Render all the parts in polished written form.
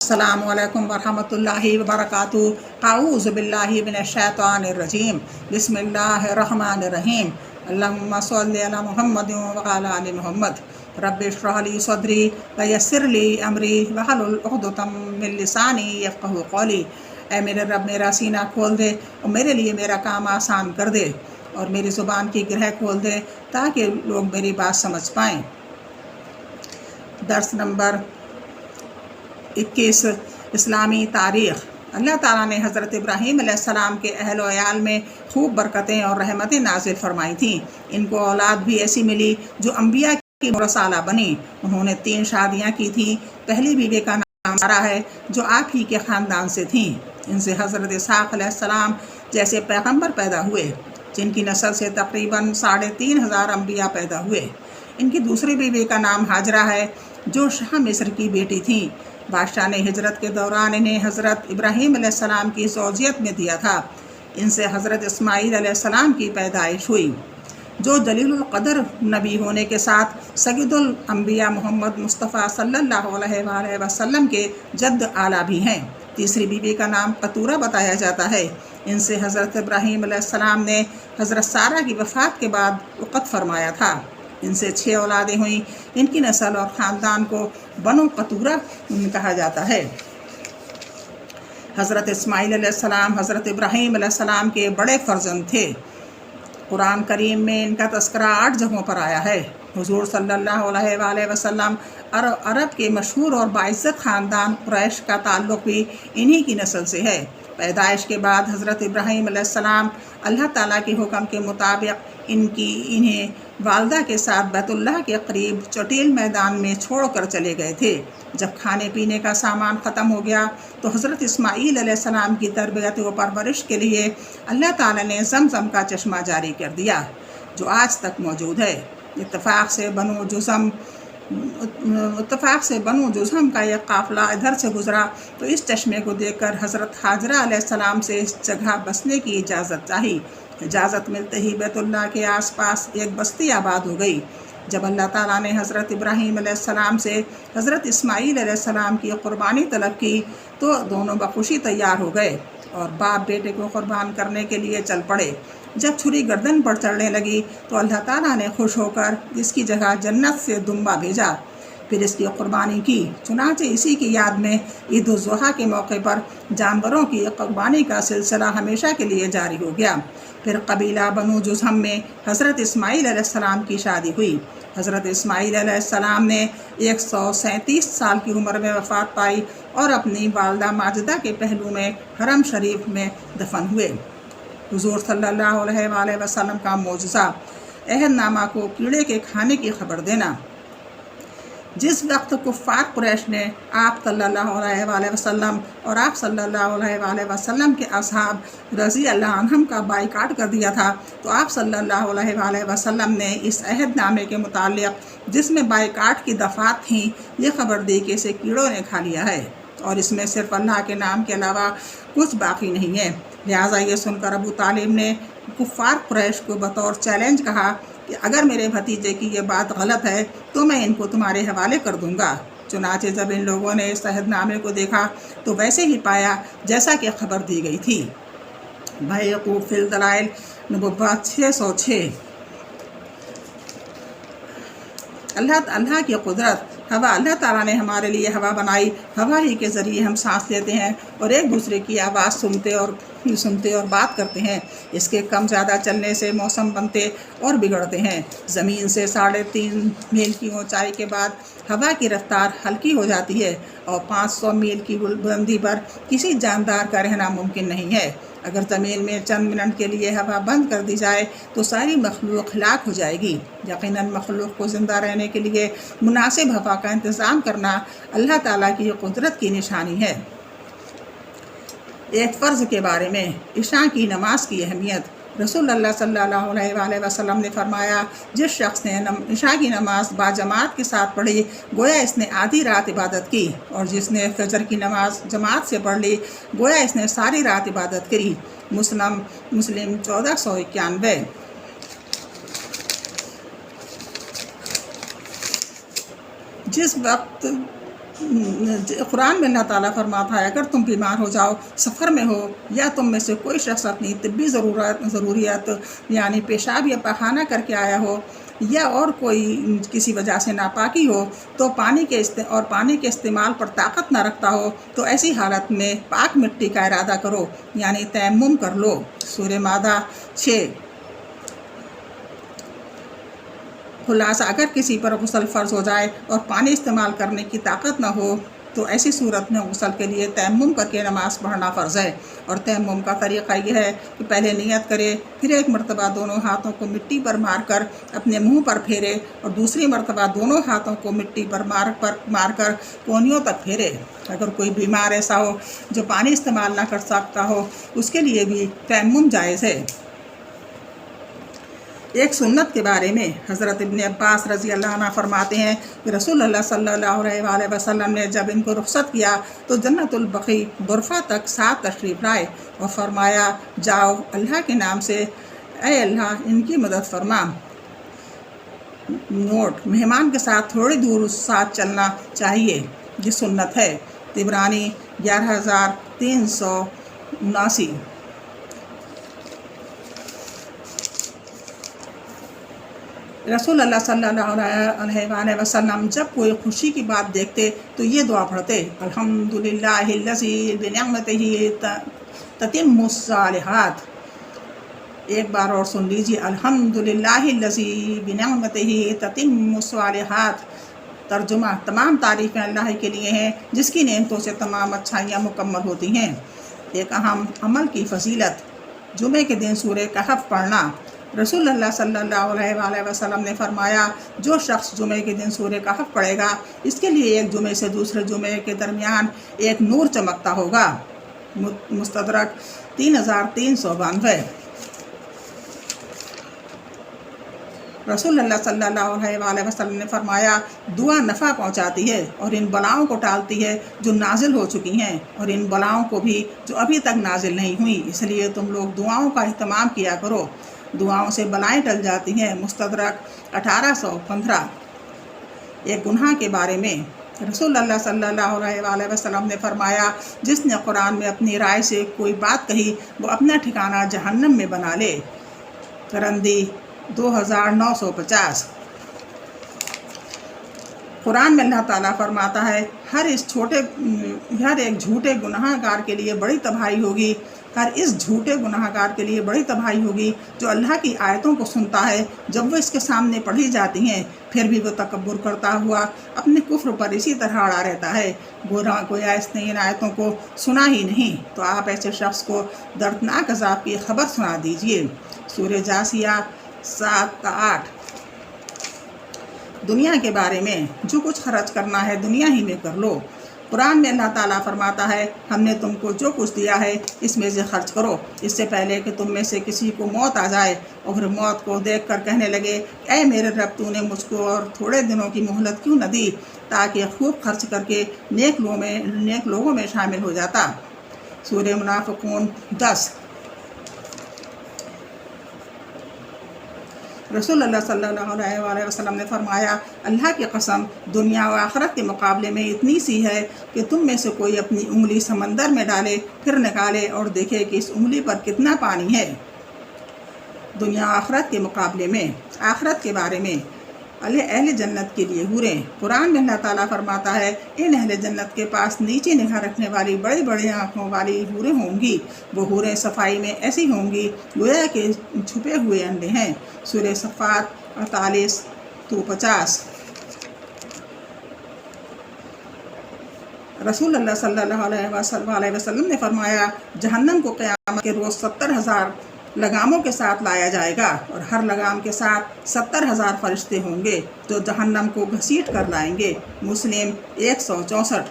السلام علیکم ورحمۃ اللہ وبرکاتہ۔ اعوذ باللہ من الشیطان الرجیم، بسم اللہ الرحمن الرحیم۔ اللہم صلی علی محمد وعلی آل محمد۔ رب اشرح لی صدری ویسر لی امری واحلل عقدۃ من لسانی یفقہوا قولی۔ اے میرے رب، میرا سینہ کھول دے اور میرے لیے میرا کام آسان کر دے، اور میری زبان کی گرہ کھول دے تاکہ لوگ میری بات سمجھ پائیں۔ درس نمبر 21، اسلامی تاریخ۔ اللہ تعالیٰ نے حضرت ابراہیم علیہ السلام کے اہل و عیال میں خوب برکتیں اور رحمتیں نازل فرمائی تھیں۔ ان کو اولاد بھی ایسی ملی جو انبیاء کی مرسالہ بنی۔ انہوں نے 3 شادیاں کی تھیں۔ پہلی بیوی کا نام سارہ ہے جو آپ ہی کے خاندان سے تھیں۔ ان سے حضرت اسحاق علیہ السلام جیسے پیغمبر پیدا ہوئے، جن کی نسل سے تقریباً 3500 انبیاء پیدا ہوئے۔ ان کی دوسری بیوی کا نام ہاجرہ ہے جو شاہ مصر کی بیٹی تھیں۔ بادشاہ نے ہجرت کے دوران انہیں حضرت ابراہیم علیہ السلام کی زوجیت میں دیا تھا۔ ان سے حضرت اسماعیل علیہ السلام کی پیدائش ہوئی، جو جلیل القدر نبی ہونے کے ساتھ سید الانبیاء محمد مصطفیٰ صلی اللہ علیہ وآلہ وسلم کے جد اعلیٰ بھی ہیں۔ تیسری بیوی کا نام قطورہ بتایا جاتا ہے۔ ان سے حضرت ابراہیم علیہ السلام نے حضرت سارہ کی وفات کے بعد عقد فرمایا تھا۔ ان سے 6 اولادیں ہوئیں۔ ان کی نسل اور خاندان کو بنو قطورہ کہا جاتا ہے۔ حضرت اسماعیل علیہ السلام حضرت ابراہیم علیہ السلام کے بڑے فرزند تھے۔ قرآن کریم میں ان کا تذکرہ 8 جگہوں پر آیا ہے۔ حضور صلی اللہ علیہ وآلہ وسلم عرب کے مشہور اور باعزت خاندان قریش کا تعلق بھی انہی کی نسل سے ہے۔ پیدائش کے بعد حضرت ابراہیم علیہ السلام اللہ تعالیٰ کے حکم کے مطابق انہیں والدہ کے ساتھ بیت اللہ کے قریب چٹیل میدان میں چھوڑ کر چلے گئے تھے۔ جب کھانے پینے کا سامان ختم ہو گیا تو حضرت اسماعیل علیہ السلام کی تربیت و پرورش کے لیے اللہ تعالیٰ نے زمزم کا چشمہ جاری کر دیا، جو آج تک موجود ہے۔ اتفاق سے بنو جزہم کا ایک قافلہ ادھر سے گزرا تو اس چشمے کو دیکھ کر حضرت ہاجرہ علیہ السلام سے اس جگہ بسنے کی اجازت چاہی۔ اجازت ملتے ہی بیت اللہ کے آس پاس ایک بستی آباد ہو گئی۔ جب اللہ تعالیٰ نے حضرت ابراہیم علیہ السلام سے حضرت اسماعیل علیہ السلام کی قربانی طلب کی تو دونوں بخوشی تیار ہو گئے اور باپ بیٹے کو قربان کرنے کے لیے چل پڑے۔ جب چھری گردن پر چڑھنے لگی تو اللہ تعالیٰ نے خوش ہو کر اس کی جگہ جنت سے دمبا بھیجا، پھر اس کی قربانی کی۔ چنانچہ اسی کی یاد میں عید الاضحیٰ کے موقع پر جانوروں کی قربانی کا سلسلہ ہمیشہ کے لیے جاری ہو گیا۔ پھر قبیلہ بنو جزہم میں حضرت اسماعیل علیہ السلام کی شادی ہوئی۔ حضرت اسماعیل علیہ السلام نے 137 سال کی عمر میں وفات پائی اور اپنی والدہ ماجدہ کے پہلو میں حرم شریف میں دفن ہوئے۔ حضور صلی اللہ علیہ وآلہ وسلم کا معجزہ، عہد نامہ کو کیڑے کے کھانے کی خبر دینا۔ جس وقت کفار قریش نے آپ صلی اللہ علیہ وآلہ وسلم اور آپ صلی اللہ علیہ وآلہ وسلم کے اصحاب رضی اللہ عنہم کا بائیکاٹ کر دیا تھا، تو آپ صلی اللہ علیہ وآلہ وسلم نے اس عہد نامے کے متعلق جس میں بائیکاٹ کی دفعات تھیں یہ خبر دی کہ اسے کیڑوں نے کھا لیا ہے اور اس میں صرف اللہ کے نام کے علاوہ کچھ باقی نہیں ہے۔ لہٰذا یہ سن کر ابو طالب نے کفار قریش کو بطور چیلنج کہا کہ اگر میرے بھتیجے کی یہ بات غلط ہے تو میں ان کو تمہارے حوالے کر دوں گا۔ چنانچہ جب ان لوگوں نے اس عہد نامے کو دیکھا تو ویسے ہی پایا جیسا کہ خبر دی گئی تھی۔ بہیقوف فی الدلائل نبوت 606۔ اللہ کی قدرت۔ ہوا، اللہ تعالیٰ نے ہمارے لیے ہوا بنائی۔ ہوا ہی کے ذریعے ہم سانس لیتے ہیں اور ایک دوسرے کی آواز سنتے اور بات کرتے ہیں۔ اس کے کم زیادہ چلنے سے موسم بنتے اور بگڑتے ہیں۔ زمین سے 3.5 میل کی اونچائی کے بعد ہوا کی رفتار ہلکی ہو جاتی ہے اور 500 میل کی بلندی پر کسی جاندار کا رہنا ممکن نہیں ہے۔ اگر زمین میں چند منٹ کے لیے ہوا بند کر دی جائے تو ساری مخلوق ہلاک ہو جائے گی۔ یقیناً مخلوق کو زندہ رہنے کے لیے مناسب ہوا کا انتظام کرنا اللہ تعالیٰ کی قدرت کی نشانی ہے۔ ایک فرض کے بارے میں، عشاء کی نماز کی اہمیت۔ رسول اللہ صلی اللہ علیہ وآلہ وسلم نے فرمایا، جس شخص نے عشاء کی نماز باجماعت کے ساتھ پڑھی گویا اس نے آدھی رات عبادت کی، اور جس نے فجر کی نماز جماعت سے پڑھ لی گویا اس نے ساری رات عبادت کی۔ مسلم 1491۔ جس وقت قرآن میں اللہ تعالیٰ فرماتا ہے اگر تم بیمار ہو جاؤ، سفر میں ہو، یا تم میں سے کوئی شخص اپنی طبی ضروریات یعنی پیشاب یا پخانہ کر کے آیا ہو، یا اور کوئی کسی وجہ سے ناپاکی ہو، تو پانی کے استعمال پر طاقت نہ رکھتا ہو، تو ایسی حالت میں پاک مٹی کا ارادہ کرو یعنی تیمم کر لو۔ سورہ مائدہ 6۔ خلاصہ اگر کسی پر غسل فرض ہو جائے اور پانی استعمال کرنے کی طاقت نہ ہو تو ایسی صورت میں غسل کے لیے تیمم کر کے نماز پڑھنا فرض ہے۔ اور تیمم کا طریقہ یہ ہے کہ پہلے نیت کرے، پھر ایک مرتبہ دونوں ہاتھوں کو مٹی پر مار کر اپنے منہ پر پھیرے، اور دوسری مرتبہ دونوں ہاتھوں کو مٹی پر مار کر کونیوں تک پھیرے۔ اگر کوئی بیمار ایسا ہو جو پانی استعمال نہ کر سکتا ہو، اس کے لیے بھی تیمم جائز ہے۔ ایک سنت کے بارے میں حضرت ابن عباس رضی اللہ عنہ فرماتے ہیں کہ رسول اللہ صلی اللہ علیہ وآلہ وسلم نے جب ان کو رخصت کیا تو جنت البقیع غرفہ تک ساتھ تشریف لائے اور فرمایا، جاؤ اللہ کے نام سے، اے اللہ ان کی مدد فرما۔ نوٹ: مہمان کے ساتھ تھوڑی دور ساتھ چلنا چاہیے، یہ سنت ہے۔ طبرانی 11379۔ رسول اللہ صلی اللہ علیہ وآلہ وسلم جب کوئی خوشی کی بات دیکھتے تو یہ دعا پڑھتے، الحمدللہ الذی بنعمتہ تتم الصالحات۔ ایک بار اور سن لیجیے، الحمدللہ الذی بنعمتہ تتم الصالحات۔ ترجمہ: تمام تعریفیں اللہ کے لیے ہیں جس کی نعمتوں سے تمام اچھائیاں مکمل ہوتی ہیں۔ ایک اہم عمل کی فضیلت: جمعے کے دن سورہ کہف پڑھنا۔ رسول اللہ صلی اللہ علیہ وآلہ وسلم نے فرمایا، جو شخص جمعے کے دن سورہ کہف پڑھے گا، اس کے لیے ایک جمعے سے دوسرے جمعے کے درمیان ایک نور چمکتا ہوگا۔ مستدرک 3392۔ رسول اللہ صلی اللہ علیہ وآلہ وسلم نے فرمایا، دعا نفع پہنچاتی ہے اور ان بلاؤں کو ٹالتی ہے جو نازل ہو چکی ہیں، اور ان بلاؤں کو بھی جو ابھی تک نازل نہیں ہوئی، اس لیے تم لوگ دعاؤں کا اہتمام کیا کرو، دعاؤں سے بلائیں ٹل جاتی ہیں۔ مستدرک 1815۔ ایک گناہ کے بارے میں رسول اللہ صلی اللہ علیہ وآلہ وسلم نے فرمایا، جس نے قرآن میں اپنی رائے سے کوئی بات کہی وہ اپنا ٹھکانہ جہنم میں بنا لے۔ قرندی 2950۔ قرآن میں اللہ تعالیٰ فرماتا ہے، ہر ایک جھوٹے گناہ گار کے لیے بڑی تباہی ہوگی، ہر اس جھوٹے گناہ گار کے لیے بڑی تباہی ہوگی جو اللہ کی آیتوں کو سنتا ہے، جب وہ اس کے سامنے پڑھی جاتی ہیں پھر بھی وہ تکبر کرتا ہوا اپنے کفر پر اسی طرح اڑا رہتا ہے، گویا اس نے ان آیتوں کو سنا ہی نہیں۔ تو آپ ایسے شخص کو دردناک عذاب کی خبر سنا دیجیے۔ سورہ جاثیہ 7-8۔ دنیا کے بارے میں جو کچھ خرچ کرنا ہے دنیا ہی میں کر لو۔ قرآن میں اللہ تعالیٰ فرماتا ہے، ہم نے تم کو جو کچھ دیا ہے اس میں سے خرچ کرو، اس سے پہلے کہ تم میں سے کسی کو موت آ جائے اور پھر موت کو دیکھ کر کہنے لگے، اے میرے رب، تو نے مجھ کو اور تھوڑے دنوں کی مہلت کیوں نہ دی تاکہ خوب خرچ کر کے نیک لوگوں میں شامل ہو جاتا۔ سورہ منافقون 10۔ رسول اللہ صلی اللہ علیہ وآلہ وسلم نے فرمایا، اللہ کی قسم، دنیا و آخرت کے مقابلے میں اتنی سی ہے کہ تم میں سے کوئی اپنی انگلی سمندر میں ڈالے پھر نکالے اور دیکھے کہ اس انگلی پر کتنا پانی ہے۔ دنیا و آخرت کے مقابلے میں۔ آخرت کے بارے میں اہل جنت کے لیے حوریں۔ قرآن میں اللہ تعالیٰ فرماتا ہے، ان اہل جنت کے پاس نیچے نگاہ رکھنے والی بڑی بڑی آنکھوں والی حوریں ہوں گی، وہ حوریں صفائی میں ایسی ہوں گی گویا کہ چھپے ہوئے انڈے ہیں۔ سورہ صفات 48-50۔ رسول اللہ صلی اللہ علیہ وسلم نے فرمایا، جہنم کو قیامت کے روز 70,000 لگاموں کے ساتھ لایا جائے گا، اور ہر لگام کے ساتھ 70,000 فرشتے ہوں گے جو جہنم کو گھسیٹ کر لائیں گے۔ مسلم 164۔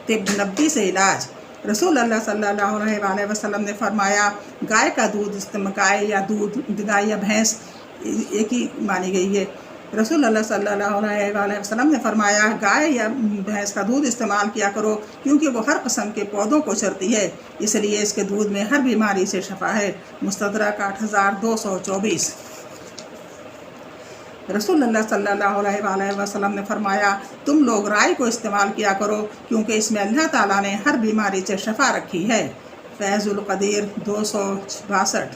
طب نبی سے علاج۔ رسول اللہ صلی اللہ علیہ وآلہ وسلم نے فرمایا، گائے کا دودھ گائے یا بھینس ایک ہی مانی گئی ہے۔ رسول اللہ صلی اللہ علیہ وآلہ وسلم نے فرمایا، گائے یا بھینس کا دودھ استعمال کیا کرو کیونکہ وہ ہر قسم کے پودوں کو چرتی ہے، اس لیے اس کے دودھ میں ہر بیماری سے شفا ہے۔ مستدرک 8224۔ رسول اللہ صلی اللہ علیہ وآلہ وسلم نے فرمایا تم لوگ رائے کو استعمال کیا کرو کیونکہ اس میں اللہ تعالیٰ نے ہر بیماری سے شفا رکھی ہے۔ فیض القدیر 262۔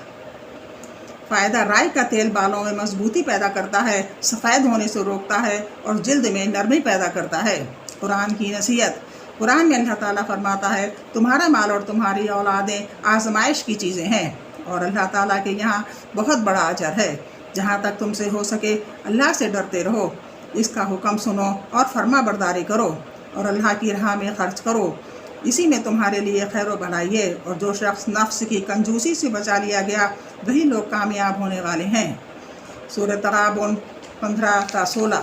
فائدہ رائے کا تیل بالوں میں مضبوطی پیدا کرتا ہے، سفید ہونے سے روکتا ہے اور جلد میں نرمی پیدا کرتا ہے۔ قرآن کی نصیحت۔ قرآن میں اللہ تعالیٰ فرماتا ہے تمہارا مال اور تمہاری اولادیں آزمائش کی چیزیں ہیں اور اللہ تعالیٰ کے یہاں بہت بڑا اجر ہے۔ جہاں تک تم سے ہو سکے اللہ سے ڈرتے رہو، اس کا حکم سنو اور فرما برداری کرو اور اللہ کی راہ میں خرچ کرو، اسی میں تمہارے لیے خیر و بھلائی ہے۔ اور جو شخص نفس کی کنجوسی سے بچا لیا گیا وہی لوگ کامیاب ہونے والے ہیں۔ سورہ تغابن 15-16۔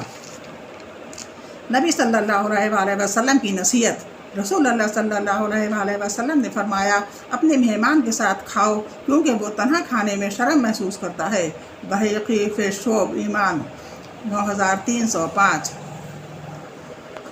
نبی صلی اللہ علیہ وآلہ وسلم کی نصیحت۔ رسول اللہ صلی اللہ علیہ وآلہ وسلم نے فرمایا اپنے مہمان کے ساتھ کھاؤ کیونکہ وہ تنہا کھانے میں شرم محسوس کرتا ہے۔ بحقی فی شعب ایمان 9305۔